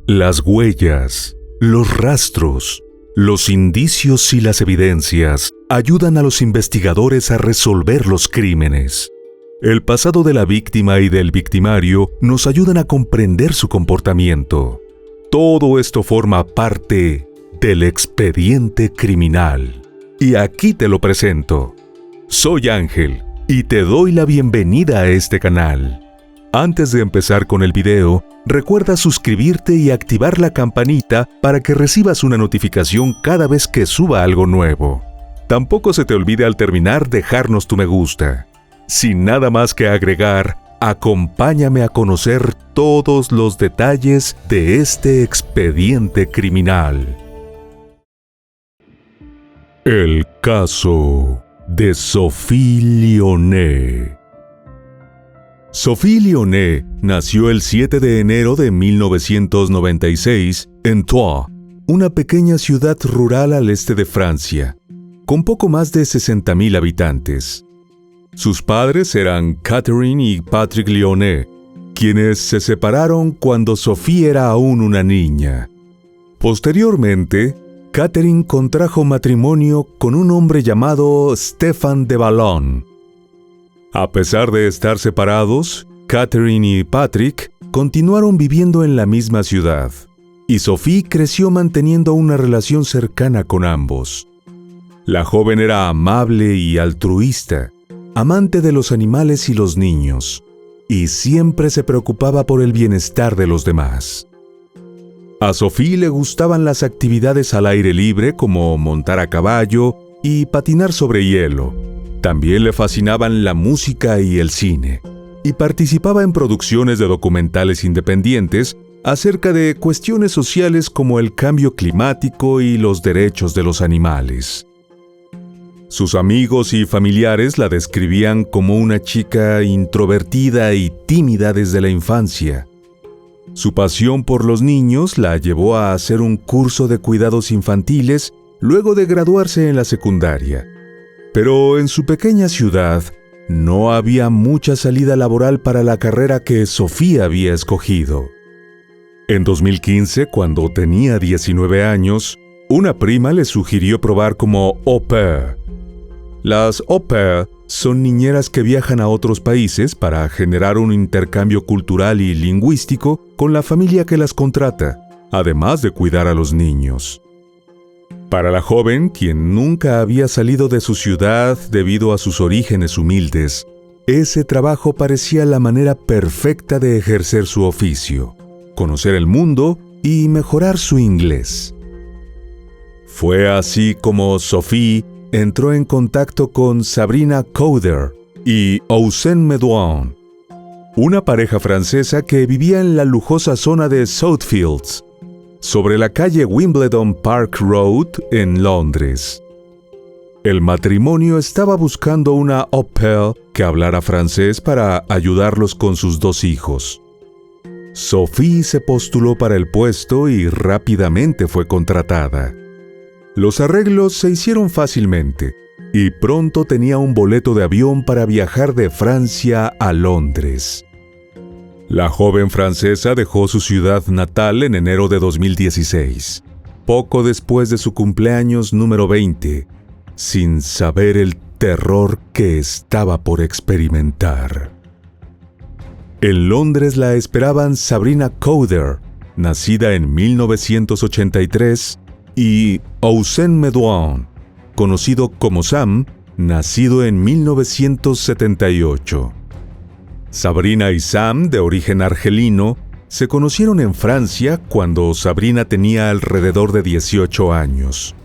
Las huellas, los rastros, los indicios y las evidencias ayudan a los investigadores a resolver los crímenes. El pasado de la víctima y del victimario nos ayudan a comprender su comportamiento. Todo esto forma parte del expediente criminal. Y aquí te lo presento. Soy Ángel y te doy la bienvenida a este canal. Antes de empezar con el video, recuerda suscribirte y activar la campanita para que recibas una notificación cada vez que suba algo nuevo. Tampoco se te olvide al terminar dejarnos tu me gusta. Sin nada más que agregar, acompáñame a conocer todos los detalles de este expediente criminal. El caso de Sophie Lyonnais. Sophie Lyonnais nació el 7 de enero de 1996 en Troyes, una pequeña ciudad rural al este de Francia, con poco más de 60,000 habitantes. Sus padres eran Catherine y Patrick Lyonnais, quienes se separaron cuando Sophie era aún una niña. Posteriormente, Catherine contrajo matrimonio con un hombre llamado Stéphane de Valognes. A pesar de estar separados, Catherine y Patrick continuaron viviendo en la misma ciudad, y Sophie creció manteniendo una relación cercana con ambos. La joven era amable y altruista, amante de los animales y los niños, y siempre se preocupaba por el bienestar de los demás. A Sophie le gustaban las actividades al aire libre como montar a caballo y patinar sobre hielo. También le fascinaban la música y el cine, y participaba en producciones de documentales independientes acerca de cuestiones sociales como el cambio climático y los derechos de los animales. Sus amigos y familiares la describían como una chica introvertida y tímida desde la infancia. Su pasión por los niños la llevó a hacer un curso de cuidados infantiles luego de graduarse en la secundaria. Pero en su pequeña ciudad no había mucha salida laboral para la carrera que Sophie había escogido. En 2015, cuando tenía 19 años, una prima le sugirió probar como au pair. Las au pair son niñeras que viajan a otros países para generar un intercambio cultural y lingüístico con la familia que las contrata, además de cuidar a los niños. Para la joven, quien nunca había salido de su ciudad debido a sus orígenes humildes, ese trabajo parecía la manera perfecta de ejercer su oficio, conocer el mundo y mejorar su inglés. Fue así como Sophie entró en contacto con Sabrina Couder y Ousseyn Medouane, una pareja francesa que vivía en la lujosa zona de Southfields, sobre la calle Wimbledon Park Road en Londres. El matrimonio estaba buscando una au pair que hablara francés para ayudarlos con sus 2 hijos. Sophie se postuló para el puesto y rápidamente fue contratada. Los arreglos se hicieron fácilmente y pronto tenía un boleto de avión para viajar de Francia a Londres. La joven francesa dejó su ciudad natal en enero de 2016, poco después de su cumpleaños número 20, sin saber el terror que estaba por experimentar. En Londres la esperaban Sabrina Couder, nacida en 1983, y Ousseyn Medouane, conocido como Sam, nacido en 1978. Sabrina y Sam, de origen argelino, se conocieron en Francia cuando Sabrina tenía alrededor de 18 años.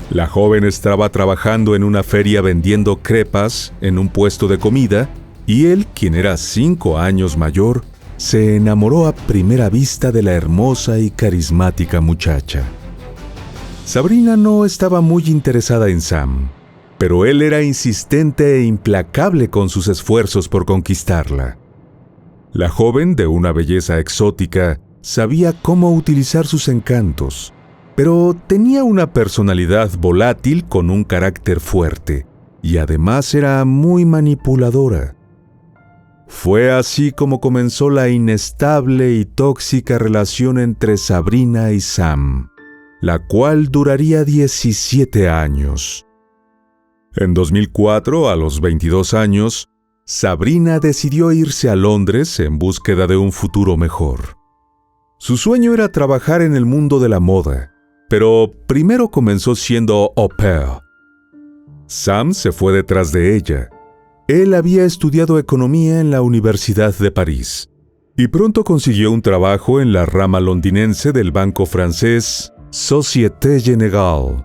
La joven estaba trabajando en una feria vendiendo crepas en un puesto de comida y él, quien era 5 años mayor, se enamoró a primera vista de la hermosa y carismática muchacha. Sabrina no estaba muy interesada en Sam, pero él era insistente e implacable con sus esfuerzos por conquistarla. La joven, de una belleza exótica, sabía cómo utilizar sus encantos, pero tenía una personalidad volátil con un carácter fuerte, y además era muy manipuladora. Fue así como comenzó la inestable y tóxica relación entre Sabrina y Sam, la cual duraría 17 años. En 2004, a los 22 años, Sabrina decidió irse a Londres en búsqueda de un futuro mejor. Su sueño era trabajar en el mundo de la moda, pero primero comenzó siendo au pair. Sam se fue detrás de ella. Él había estudiado economía en la Universidad de París y pronto consiguió un trabajo en la rama londinense del banco francés Société Générale.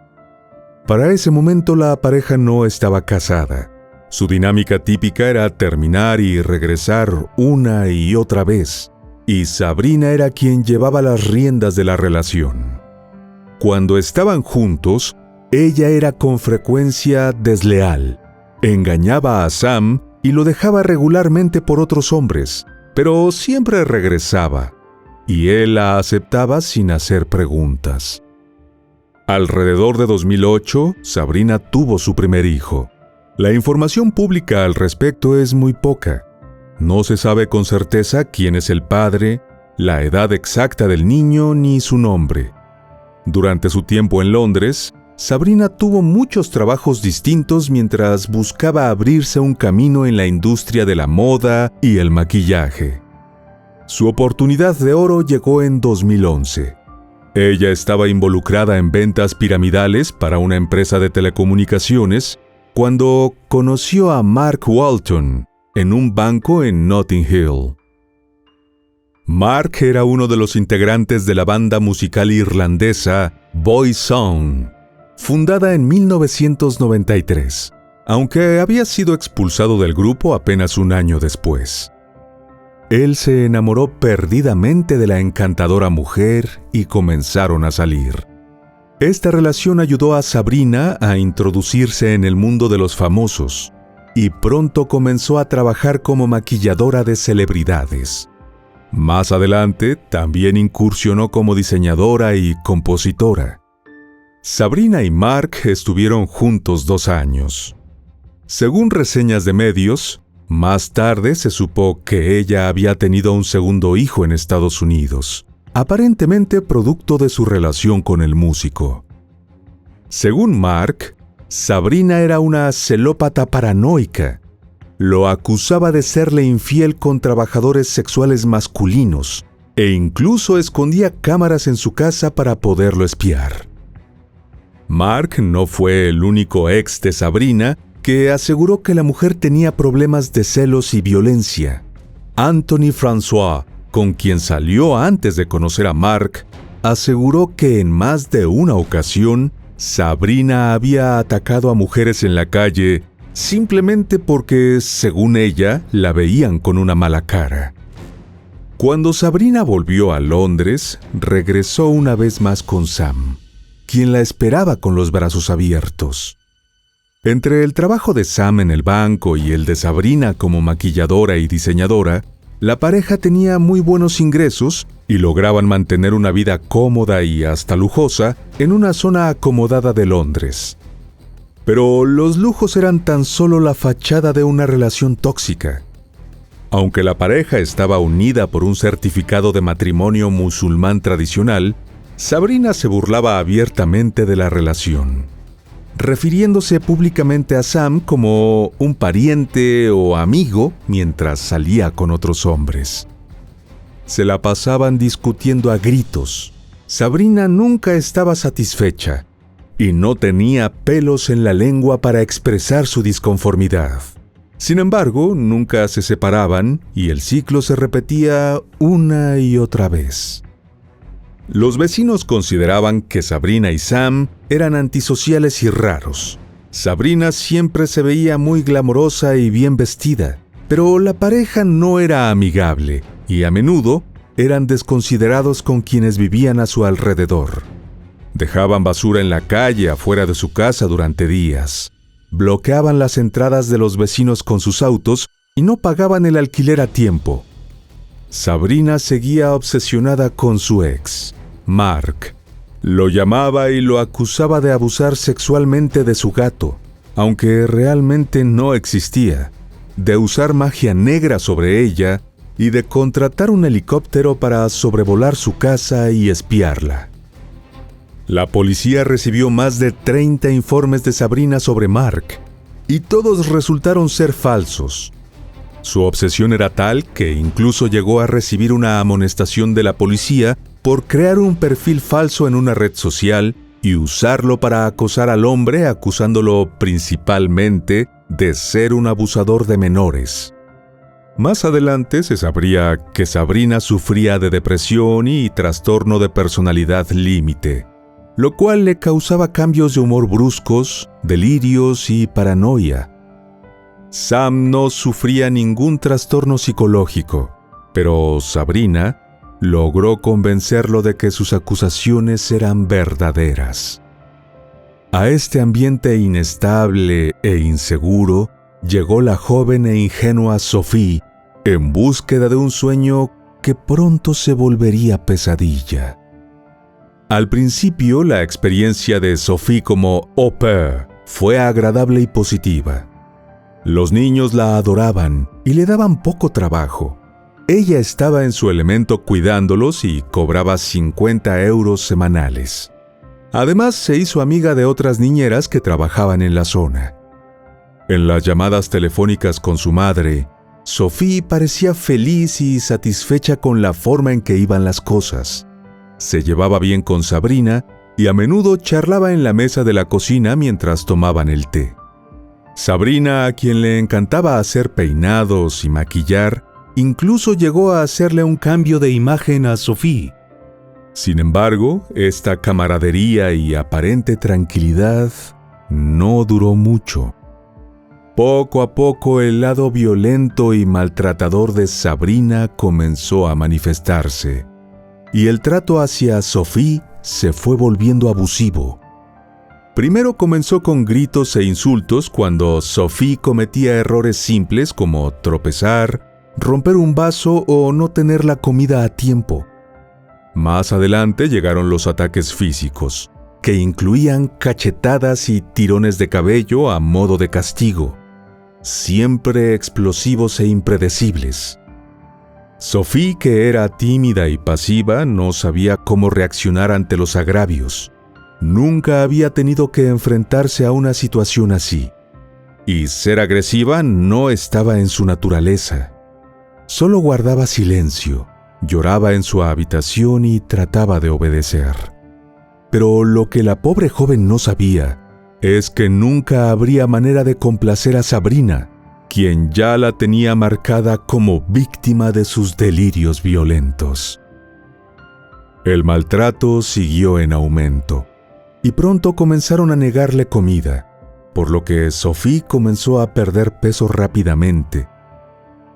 Para ese momento la pareja no estaba casada. Su dinámica típica era terminar y regresar una y otra vez, y Sabrina era quien llevaba las riendas de la relación. Cuando estaban juntos, ella era con frecuencia desleal. Engañaba a Sam y lo dejaba regularmente por otros hombres, pero siempre regresaba, y él la aceptaba sin hacer preguntas. Alrededor de 2008, Sabrina tuvo su primer hijo. La información pública al respecto es muy poca. No se sabe con certeza quién es el padre, la edad exacta del niño ni su nombre. Durante su tiempo en Londres, Sabrina tuvo muchos trabajos distintos mientras buscaba abrirse un camino en la industria de la moda y el maquillaje. Su oportunidad de oro llegó en 2011. Ella estaba involucrada en ventas piramidales para una empresa de telecomunicaciones cuando conoció a Mark Walton en un banco en Notting Hill. Mark era uno de los integrantes de la banda musical irlandesa Boyzone, fundada en 1993, aunque había sido expulsado del grupo apenas un año después. Él se enamoró perdidamente de la encantadora mujer y comenzaron a salir. Esta relación ayudó a Sabrina a introducirse en el mundo de los famosos y pronto comenzó a trabajar como maquilladora de celebridades. Más adelante, también incursionó como diseñadora y compositora. Sabrina y Mark estuvieron juntos 2 años. Según reseñas de medios, más tarde se supo que ella había tenido un segundo hijo en Estados Unidos, aparentemente producto de su relación con el músico. Según Mark, Sabrina era una celópata paranoica. Lo acusaba de serle infiel con trabajadores sexuales masculinos e incluso escondía cámaras en su casa para poderlo espiar. Mark no fue el único ex de Sabrina que aseguró que la mujer tenía problemas de celos y violencia. Anthony François, con quien salió antes de conocer a Mark, aseguró que en más de una ocasión Sabrina había atacado a mujeres en la calle simplemente porque, según ella, la veían con una mala cara. Cuando Sabrina volvió a Londres, regresó una vez más con Sam, quien la esperaba con los brazos abiertos. Entre el trabajo de Sam en el banco y el de Sabrina como maquilladora y diseñadora, la pareja tenía muy buenos ingresos y lograban mantener una vida cómoda y hasta lujosa en una zona acomodada de Londres. Pero los lujos eran tan solo la fachada de una relación tóxica. Aunque la pareja estaba unida por un certificado de matrimonio musulmán tradicional, Sabrina se burlaba abiertamente de la relación, refiriéndose públicamente a Sam como un pariente o amigo mientras salía con otros hombres. Se la pasaban discutiendo a gritos. Sabrina nunca estaba satisfecha y no tenía pelos en la lengua para expresar su disconformidad. Sin embargo, nunca se separaban y el ciclo se repetía una y otra vez. Los vecinos consideraban que Sabrina y Sam eran antisociales y raros. Sabrina siempre se veía muy glamorosa y bien vestida, pero la pareja no era amigable y a menudo eran desconsiderados con quienes vivían a su alrededor. Dejaban basura en la calle afuera de su casa durante días. Bloqueaban las entradas de los vecinos con sus autos y no pagaban el alquiler a tiempo. Sabrina seguía obsesionada con su ex, Mark. Lo llamaba y lo acusaba de abusar sexualmente de su gato, aunque realmente no existía. de usar magia negra sobre ella y de contratar un helicóptero para sobrevolar su casa y espiarla. La policía recibió más de 30 informes de Sabrina sobre Mark, y todos resultaron ser falsos. Su obsesión era tal que incluso llegó a recibir una amonestación de la policía por crear un perfil falso en una red social y usarlo para acosar al hombre, acusándolo principalmente de ser un abusador de menores. Más adelante se sabría que Sabrina sufría de depresión y trastorno de personalidad límite, lo cual le causaba cambios de humor bruscos, delirios y paranoia. Sam no sufría ningún trastorno psicológico, pero Sabrina logró convencerlo de que sus acusaciones eran verdaderas. A este ambiente inestable e inseguro llegó la joven e ingenua Sophie en búsqueda de un sueño que pronto se volvería pesadilla. Al principio, la experiencia de Sophie como au pair fue agradable y positiva. Los niños la adoraban y le daban poco trabajo. Ella estaba en su elemento cuidándolos y cobraba 50 euros semanales. Además, se hizo amiga de otras niñeras que trabajaban en la zona. En las llamadas telefónicas con su madre, Sophie parecía feliz y satisfecha con la forma en que iban las cosas. Se llevaba bien con Sabrina y a menudo charlaba en la mesa de la cocina mientras tomaban el té. Sabrina, a quien le encantaba hacer peinados y maquillar, incluso llegó a hacerle un cambio de imagen a Sophie. Sin embargo, esta camaradería y aparente tranquilidad no duró mucho. Poco a poco el lado violento y maltratador de Sabrina comenzó a manifestarse, y el trato hacia Sophie se fue volviendo abusivo. Primero comenzó con gritos e insultos cuando Sophie cometía errores simples como tropezar, romper un vaso o no tener la comida a tiempo. Más adelante llegaron los ataques físicos, que incluían cachetadas y tirones de cabello a modo de castigo, siempre explosivos e impredecibles. Sophie, que era tímida y pasiva, no sabía cómo reaccionar ante los agravios. Nunca había tenido que enfrentarse a una situación así, y ser agresiva no estaba en su naturaleza. Solo guardaba silencio, lloraba en su habitación y trataba de obedecer. Pero lo que la pobre joven no sabía es que nunca habría manera de complacer a Sabrina, quien ya la tenía marcada como víctima de sus delirios violentos. El maltrato siguió en aumento, y pronto comenzaron a negarle comida, por lo que Sophie comenzó a perder peso rápidamente.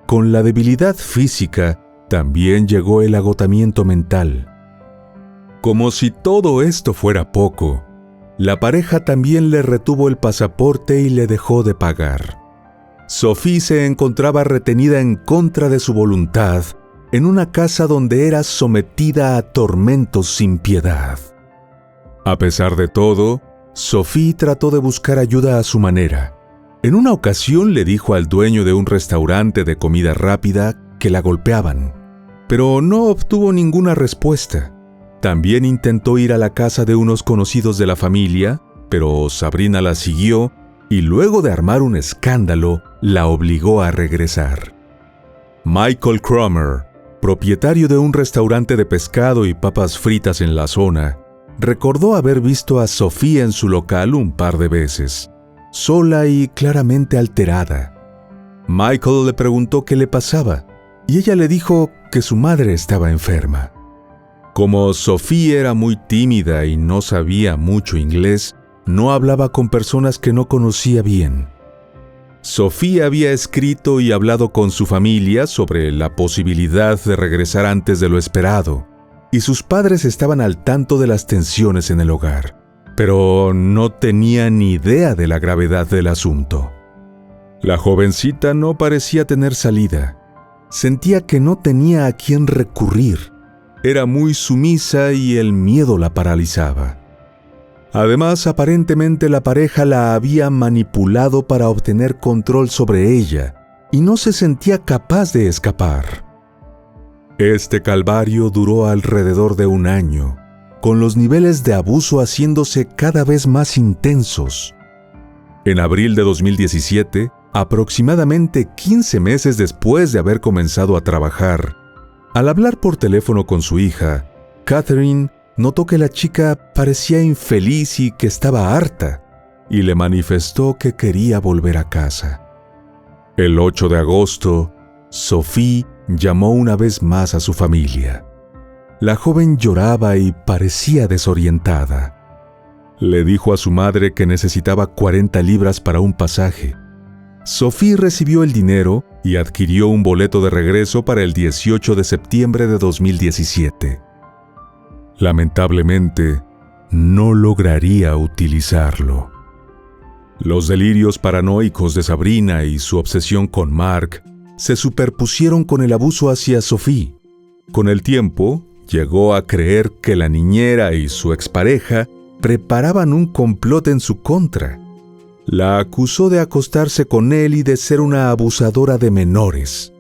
Con la debilidad física, también llegó el agotamiento mental. Como si todo esto fuera poco, la pareja también le retuvo el pasaporte y le dejó de pagar. Sophie se encontraba retenida en contra de su voluntad en una casa donde era sometida a tormentos sin piedad. A pesar de todo, Sophie trató de buscar ayuda a su manera. En una ocasión le dijo al dueño de un restaurante de comida rápida que la golpeaban, pero no obtuvo ninguna respuesta. También intentó ir a la casa de unos conocidos de la familia, pero Sabrina la siguió y luego de armar un escándalo, la obligó a regresar. Michael Cromer, propietario de un restaurante de pescado y papas fritas en la zona, recordó haber visto a Sophie en su local un par de veces, sola y claramente alterada. Michael le preguntó qué le pasaba, y ella le dijo que su madre estaba enferma. Como Sophie era muy tímida y no sabía mucho inglés, no hablaba con personas que no conocía bien. Sophie había escrito y hablado con su familia sobre la posibilidad de regresar antes de lo esperado, y sus padres estaban al tanto de las tensiones en el hogar, pero no tenían ni idea de la gravedad del asunto. La jovencita no parecía tener salida. Sentía que no tenía a quién recurrir. Era muy sumisa y el miedo la paralizaba. Además, aparentemente la pareja la había manipulado para obtener control sobre ella, y no se sentía capaz de escapar. Este calvario duró alrededor de 1 año, con los niveles de abuso haciéndose cada vez más intensos. En abril de 2017, aproximadamente 15 meses después de haber comenzado a trabajar, al hablar por teléfono con su hija, Catherine notó que la chica parecía infeliz y que estaba harta, y le manifestó que quería volver a casa. El 8 de agosto, Sophie llamó una vez más a su familia. La joven lloraba y parecía desorientada. Le dijo a su madre que necesitaba 40 libras para un pasaje. Sophie recibió el dinero y adquirió un boleto de regreso para el 18 de septiembre de 2017. Lamentablemente, no lograría utilizarlo. Los delirios paranoicos de Sabrina y su obsesión con Mark se superpusieron con el abuso hacia Sophie. Con el tiempo, llegó a creer que la niñera y su expareja preparaban un complot en su contra. La acusó de acostarse con él y de ser una abusadora de menores.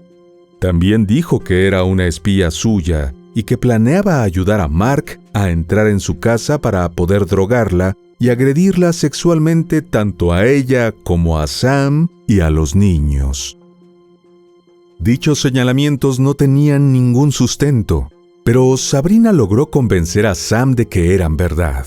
También dijo que era una espía suya y que planeaba ayudar a Mark a entrar en su casa para poder drogarla y agredirla sexualmente tanto a ella como a Sam y a los niños. Dichos señalamientos no tenían ningún sustento, pero Sabrina logró convencer a Sam de que eran verdad.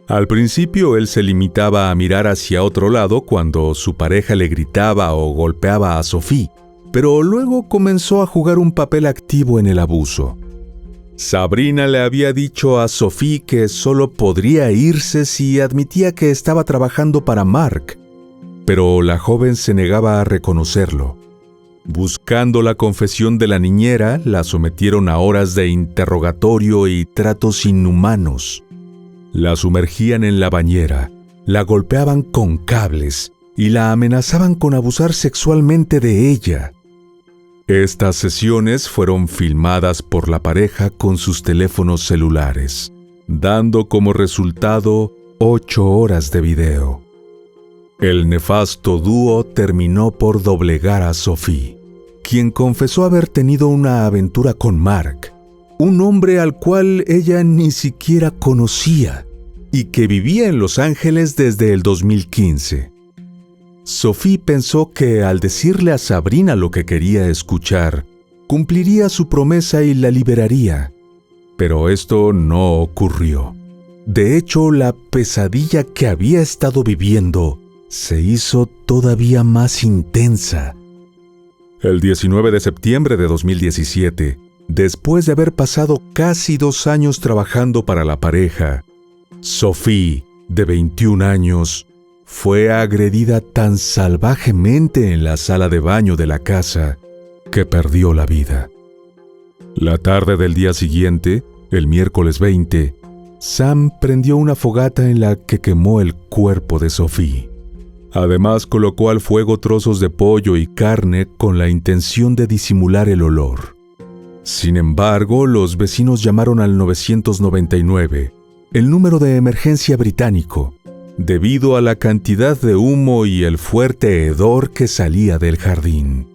Al principio él se limitaba a mirar hacia otro lado cuando su pareja le gritaba o golpeaba a Sophie, pero luego comenzó a jugar un papel activo en el abuso. Sabrina le había dicho a Sophie que solo podría irse si admitía que estaba trabajando para Mark, pero la joven se negaba a reconocerlo. Buscando la confesión de la niñera, la sometieron a horas de interrogatorio y tratos inhumanos. La sumergían en la bañera, la golpeaban con cables y la amenazaban con abusar sexualmente de ella. Estas sesiones fueron filmadas por la pareja con sus teléfonos celulares, dando como resultado 8 horas de video. El nefasto dúo terminó por doblegar a Sophie, quien confesó haber tenido una aventura con Mark, un hombre al cual ella ni siquiera conocía y que vivía en Los Ángeles desde el 2015. Sophie pensó que al decirle a Sabrina lo que quería escuchar, cumpliría su promesa y la liberaría. Pero esto no ocurrió. De hecho, la pesadilla que había estado viviendo se hizo todavía más intensa. El 19 de septiembre de 2017, después de haber pasado casi 2 años trabajando para la pareja, Sophie, de 21 años, fue agredida tan salvajemente en la sala de baño de la casa que perdió la vida. La tarde del día siguiente, el miércoles 20, Sam prendió una fogata en la que quemó el cuerpo de Sophie. Además, colocó al fuego trozos de pollo y carne con la intención de disimular el olor. Sin embargo, los vecinos llamaron al 999, el número de emergencia británico, debido a la cantidad de humo y el fuerte hedor que salía del jardín.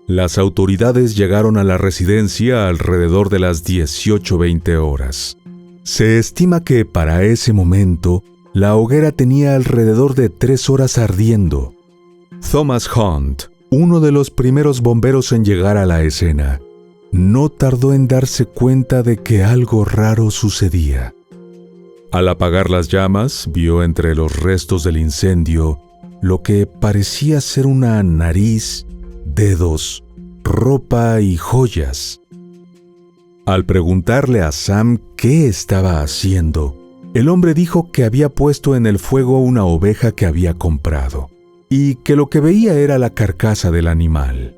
Las autoridades llegaron a la residencia alrededor de las 18:20 horas. Se estima que para ese momento, la hoguera tenía alrededor de 3 horas ardiendo. Thomas Hunt, uno de los primeros bomberos en llegar a la escena, no tardó en darse cuenta de que algo raro sucedía. Al apagar las llamas, vio entre los restos del incendio lo que parecía ser una nariz, dedos, ropa y joyas. Al preguntarle a Sam qué estaba haciendo, el hombre dijo que había puesto en el fuego una oveja que había comprado y que lo que veía era la carcasa del animal.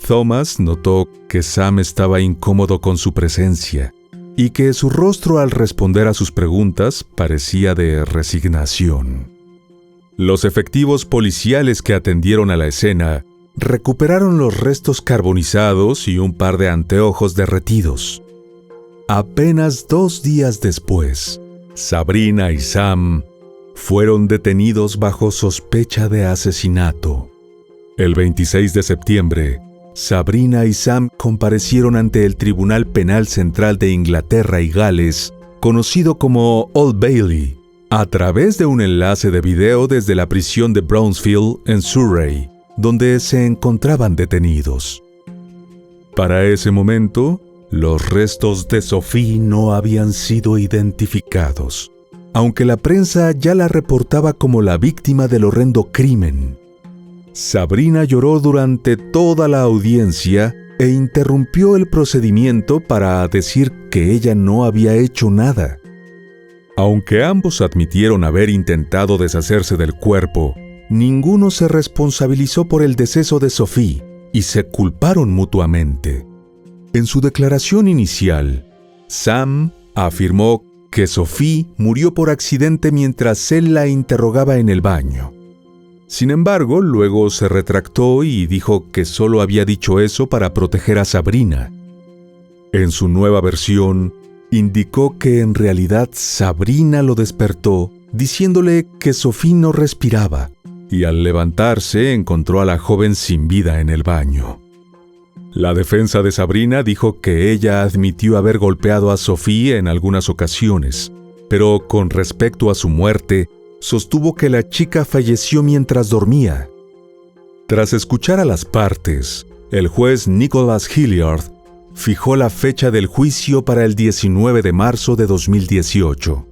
Thomas notó que Sam estaba incómodo con su presencia y que su rostro al responder a sus preguntas parecía de resignación. Los efectivos policiales que atendieron a la escena recuperaron los restos carbonizados y un par de anteojos derretidos. Apenas 2 días después, Sabrina y Sam fueron detenidos bajo sospecha de asesinato. El 26 de septiembre, Sabrina y Sam comparecieron ante el Tribunal Penal Central de Inglaterra y Gales, conocido como Old Bailey, a través de un enlace de video desde la prisión de Brownsfield en Surrey, donde se encontraban detenidos. Para ese momento, los restos de Sophie no habían sido identificados, aunque la prensa ya la reportaba como la víctima del horrendo crimen. Sabrina lloró durante toda la audiencia e interrumpió el procedimiento para decir que ella no había hecho nada. Aunque ambos admitieron haber intentado deshacerse del cuerpo, ninguno se responsabilizó por el deceso de Sophie y se culparon mutuamente. En su declaración inicial, Sam afirmó que Sophie murió por accidente mientras él la interrogaba en el baño. Sin embargo, luego se retractó y dijo que solo había dicho eso para proteger a Sabrina. En su nueva versión, indicó que en realidad Sabrina lo despertó, diciéndole que Sophie no respiraba, y al levantarse encontró a la joven sin vida en el baño. La defensa de Sabrina dijo que ella admitió haber golpeado a Sophie en algunas ocasiones, pero con respecto a su muerte, sostuvo que la chica falleció mientras dormía. Tras escuchar a las partes, el juez Nicholas Hilliard fijó la fecha del juicio para el 19 de marzo de 2018.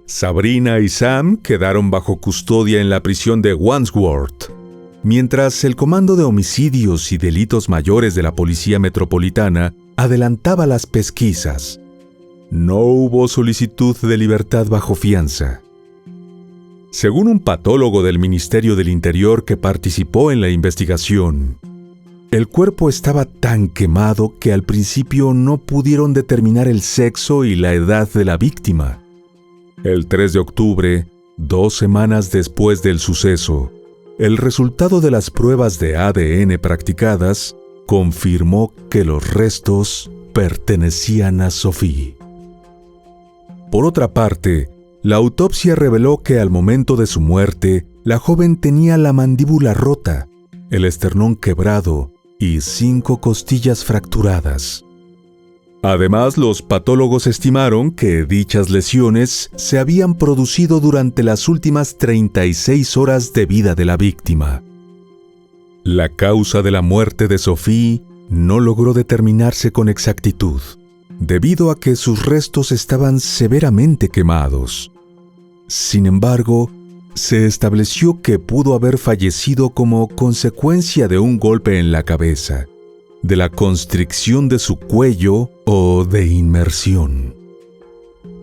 Sabrina y Sam quedaron bajo custodia en la prisión de Wandsworth, mientras el Comando de Homicidios y Delitos Mayores de la Policía Metropolitana adelantaba las pesquisas. No hubo solicitud de libertad bajo fianza. Según un patólogo del Ministerio del Interior que participó en la investigación, el cuerpo estaba tan quemado que al principio no pudieron determinar el sexo y la edad de la víctima. El 3 de octubre, 2 semanas después del suceso, el resultado de las pruebas de ADN practicadas confirmó que los restos pertenecían a Sophie. Por otra parte, la autopsia reveló que al momento de su muerte, la joven tenía la mandíbula rota, el esternón quebrado y 5 costillas fracturadas. Además, los patólogos estimaron que dichas lesiones se habían producido durante las últimas 36 horas de vida de la víctima. La causa de la muerte de Sophie no logró determinarse con exactitud, debido a que sus restos estaban severamente quemados. Sin embargo, se estableció que pudo haber fallecido como consecuencia de un golpe en la cabeza, de la constricción de su cuello o de inmersión.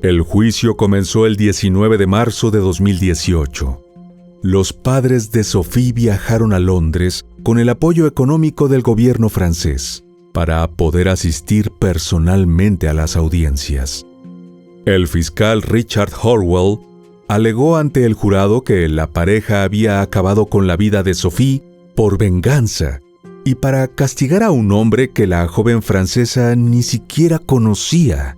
El juicio comenzó el 19 de marzo de 2018. Los padres de Sophie viajaron a Londres con el apoyo económico del gobierno francés para poder asistir personalmente a las audiencias. El fiscal Richard Horwell alegó ante el jurado que la pareja había acabado con la vida de Sophie por venganza y para castigar a un hombre que la joven francesa ni siquiera conocía.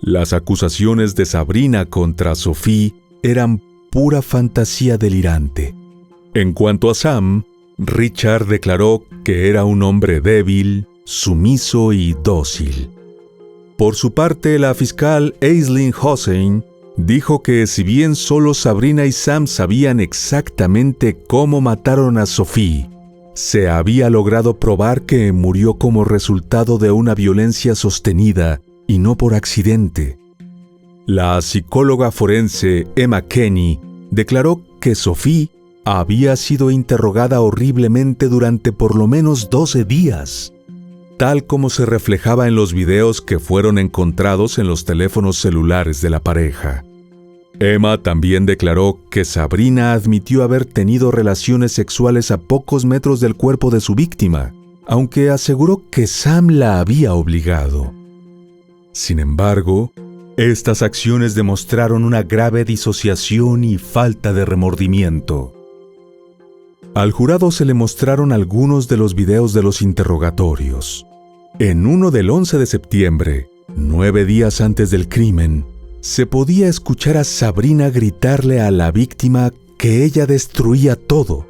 Las acusaciones de Sabrina contra Sophie eran pura fantasía delirante. En cuanto a Sam, Richard declaró que era un hombre débil, sumiso y dócil. Por su parte, la fiscal Aislinn Hossain dijo que si bien solo Sabrina y Sam sabían exactamente cómo mataron a Sophie, se había logrado probar que murió como resultado de una violencia sostenida y no por accidente. La psicóloga forense Emma Kenny declaró que Sophie había sido interrogada horriblemente durante por lo menos 12 días, tal como se reflejaba en los videos que fueron encontrados en los teléfonos celulares de la pareja. Emma también declaró que Sabrina admitió haber tenido relaciones sexuales a pocos metros del cuerpo de su víctima, aunque aseguró que Sam la había obligado. Sin embargo, estas acciones demostraron una grave disociación y falta de remordimiento. Al jurado se le mostraron algunos de los videos de los interrogatorios. En uno del 11 de septiembre, 9 días antes del crimen, se podía escuchar a Sabrina gritarle a la víctima que ella destruía todo.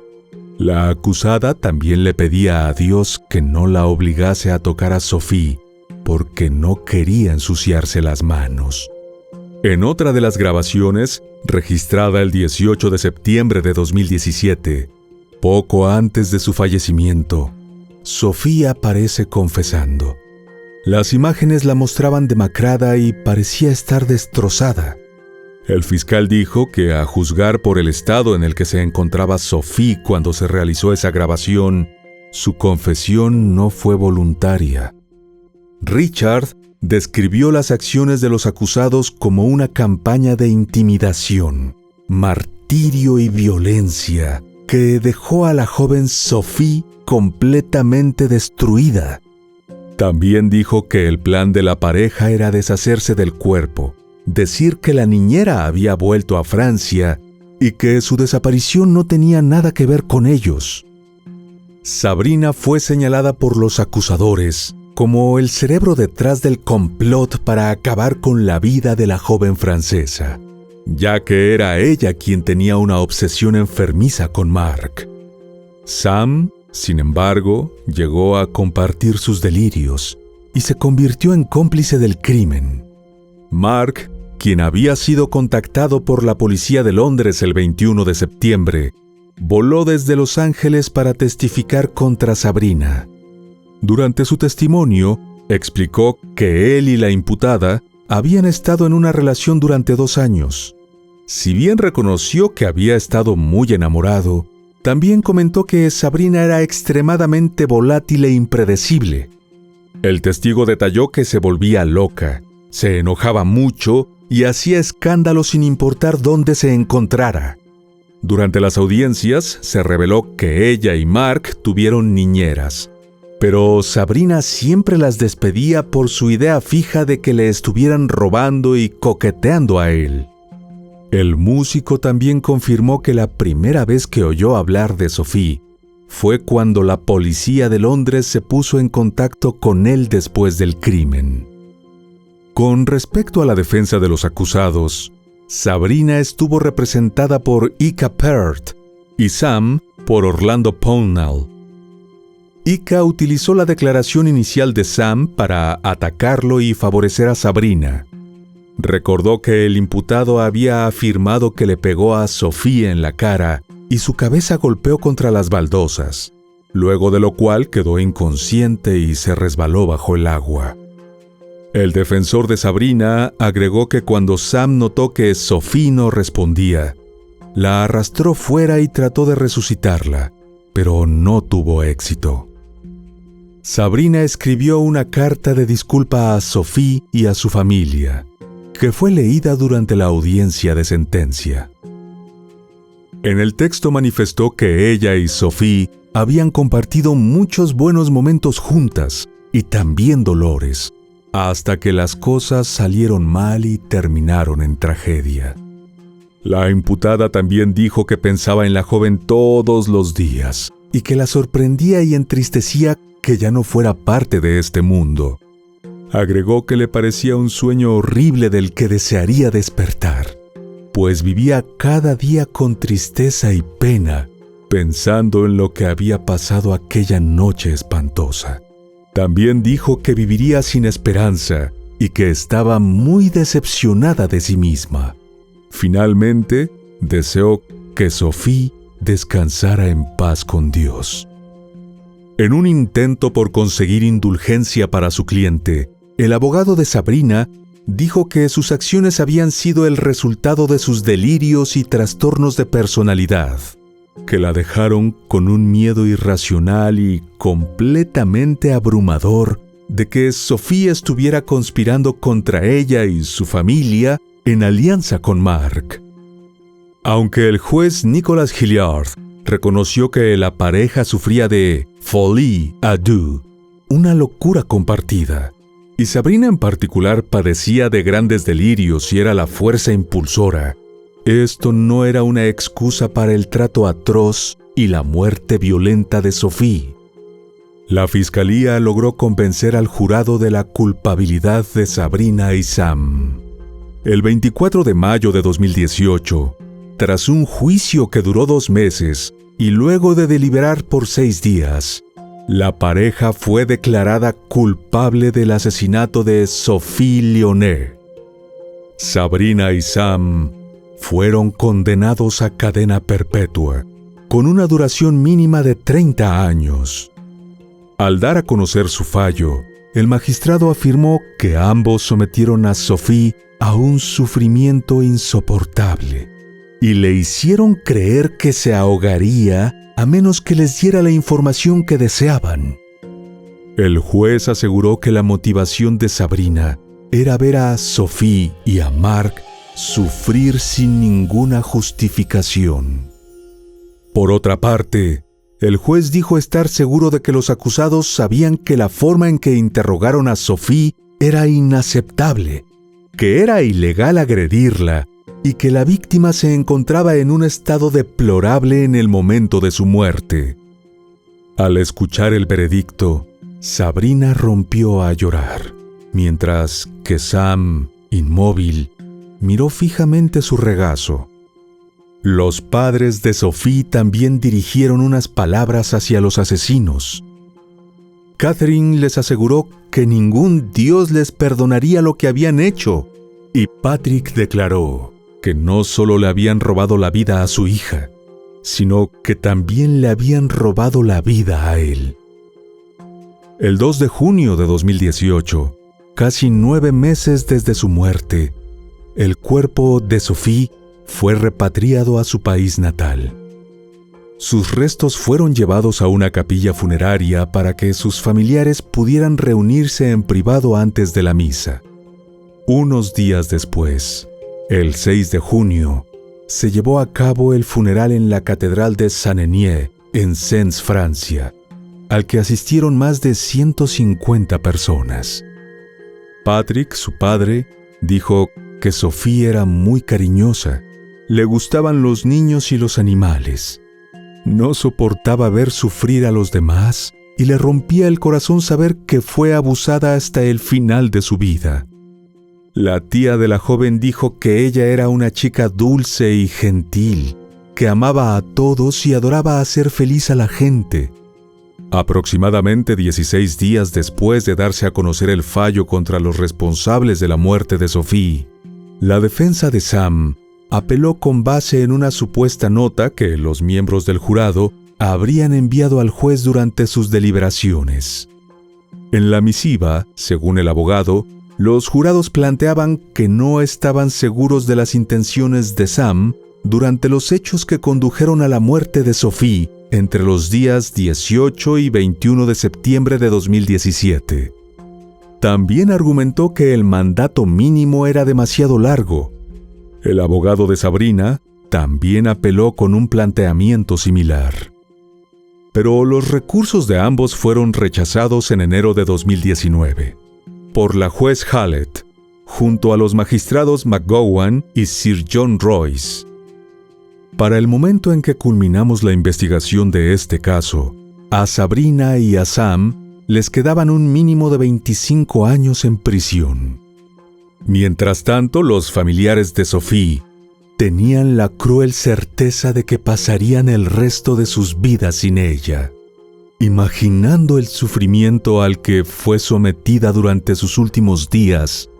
La acusada también le pedía a Dios que no la obligase a tocar a Sophie porque no quería ensuciarse las manos. En otra de las grabaciones, registrada el 18 de septiembre de 2017, poco antes de su fallecimiento, Sophie aparece confesando. Las imágenes la mostraban demacrada y parecía estar destrozada. El fiscal dijo que, a juzgar por el estado en el que se encontraba Sophie cuando se realizó esa grabación, su confesión no fue voluntaria. Richard describió las acciones de los acusados como una campaña de intimidación, martirio y violencia que dejó a la joven Sophie completamente destruida. También dijo que el plan de la pareja era deshacerse del cuerpo, decir que la niñera había vuelto a Francia y que su desaparición no tenía nada que ver con ellos. Sabrina fue señalada por los acusadores como el cerebro detrás del complot para acabar con la vida de la joven francesa, ya que era ella quien tenía una obsesión enfermiza con Mark. Sam, sin embargo, llegó a compartir sus delirios y se convirtió en cómplice del crimen. Mark, quien había sido contactado por la policía de Londres el 21 de septiembre, voló desde Los Ángeles para testificar contra Sabrina. Durante su testimonio, explicó que él y la imputada habían estado en una relación durante 2 años. Si bien reconoció que había estado muy enamorado, también comentó que Sabrina era extremadamente volátil e impredecible. El testigo detalló que se volvía loca, se enojaba mucho y hacía escándalo sin importar dónde se encontrara. Durante las audiencias se reveló que ella y Mark tuvieron niñeras, pero Sabrina siempre las despedía por su idea fija de que le estuvieran robando y coqueteando a él. El músico también confirmó que la primera vez que oyó hablar de Sophie fue cuando la policía de Londres se puso en contacto con él después del crimen. Con respecto a la defensa de los acusados, Sabrina estuvo representada por Ika Peart y Sam por Orlando Pownall. Ika utilizó la declaración inicial de Sam para atacarlo y favorecer a Sabrina. Recordó que el imputado había afirmado que le pegó a Sophie en la cara y su cabeza golpeó contra las baldosas, luego de lo cual quedó inconsciente y se resbaló bajo el agua. El defensor de Sabrina agregó que cuando Sam notó que Sophie no respondía, la arrastró fuera y trató de resucitarla, pero no tuvo éxito. Sabrina escribió una carta de disculpa a Sophie y a su familia, que fue leída durante la audiencia de sentencia. En el texto manifestó que ella y Sophie habían compartido muchos buenos momentos juntas y también dolores, hasta que las cosas salieron mal y terminaron en tragedia. La imputada también dijo que pensaba en la joven todos los días y que la sorprendía y entristecía que ya no fuera parte de este mundo. Agregó que le parecía un sueño horrible del que desearía despertar, pues vivía cada día con tristeza y pena, pensando en lo que había pasado aquella noche espantosa. También dijo que viviría sin esperanza y que estaba muy decepcionada de sí misma. Finalmente, deseó que Sophie descansara en paz con Dios. En un intento por conseguir indulgencia para su cliente, el abogado de Sabrina dijo que sus acciones habían sido el resultado de sus delirios y trastornos de personalidad, que la dejaron con un miedo irracional y completamente abrumador de que Sophie estuviera conspirando contra ella y su familia en alianza con Mark. Aunque el juez Nicholas Hilliard reconoció que la pareja sufría de folie à deux, una locura compartida, y Sabrina en particular padecía de grandes delirios y era la fuerza impulsora, esto no era una excusa para el trato atroz y la muerte violenta de Sophie. La fiscalía logró convencer al jurado de la culpabilidad de Sabrina y Sam. El 24 de mayo de 2018, tras un juicio que duró 2 meses, y luego de deliberar por 6 días, la pareja fue declarada culpable del asesinato de Sophie Lyonnais. Sabrina y Sam fueron condenados a cadena perpetua, con una duración mínima de 30 años. Al dar a conocer su fallo, el magistrado afirmó que ambos sometieron a Sophie a un sufrimiento insoportable y le hicieron creer que se ahogaría a menos que les diera la información que deseaban. El juez aseguró que la motivación de Sabrina era ver a Sophie y a Mark sufrir sin ninguna justificación. Por otra parte, el juez dijo estar seguro de que los acusados sabían que la forma en que interrogaron a Sophie era inaceptable, que era ilegal agredirla y que la víctima se encontraba en un estado deplorable en el momento de su muerte. Al escuchar el veredicto, Sabrina rompió a llorar, mientras que Sam, inmóvil, miró fijamente su regazo. Los padres de Sophie también dirigieron unas palabras hacia los asesinos. Catherine les aseguró que ningún Dios les perdonaría lo que habían hecho, y Patrick declaró que no solo le habían robado la vida a su hija, sino que también le habían robado la vida a él. El 2 de junio de 2018, casi 9 meses desde su muerte, el cuerpo de Sophie fue repatriado a su país natal. Sus restos fueron llevados a una capilla funeraria para que sus familiares pudieran reunirse en privado antes de la misa. Unos días después, el 6 de junio, se llevó a cabo el funeral en la Catedral de Saint-Denis, en Sens, Francia, al que asistieron más de 150 personas. Patrick, su padre, dijo que Sophie era muy cariñosa. Le gustaban los niños y los animales. No soportaba ver sufrir a los demás y le rompía el corazón saber que fue abusada hasta el final de su vida. La tía de la joven dijo que ella era una chica dulce y gentil, que amaba a todos y adoraba hacer feliz a la gente. Aproximadamente 16 días después de darse a conocer el fallo contra los responsables de la muerte de Sophie, la defensa de Sam apeló con base en una supuesta nota que los miembros del jurado habrían enviado al juez durante sus deliberaciones. En la misiva, según el abogado, los jurados planteaban que no estaban seguros de las intenciones de Sam durante los hechos que condujeron a la muerte de Sophie entre los días 18 y 21 de septiembre de 2017. También argumentó que el mandato mínimo era demasiado largo. El abogado de Sabrina también apeló con un planteamiento similar. Pero los recursos de ambos fueron rechazados en enero de 2019 por la juez Hallett, junto a los magistrados McGowan y Sir John Royce. Para el momento en que culminamos la investigación de este caso, a Sabrina y a Sam les quedaban un mínimo de 25 años en prisión. Mientras tanto, los familiares de Sophie tenían la cruel certeza de que pasarían el resto de sus vidas sin ella. Imaginando el sufrimiento al que fue sometida durante sus últimos días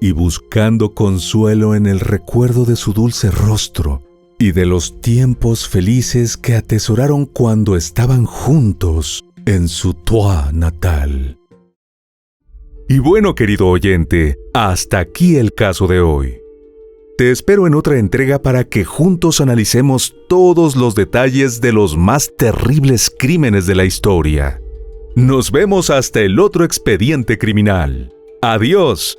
y buscando consuelo en el recuerdo de su dulce rostro y de los tiempos felices que atesoraron cuando estaban juntos en su Troyes natal. Y bueno, querido oyente, hasta aquí el caso de hoy. Te espero en otra entrega para que juntos analicemos todos los detalles de los más terribles crímenes de la historia. Nos vemos hasta el otro expediente criminal. ¡Adiós!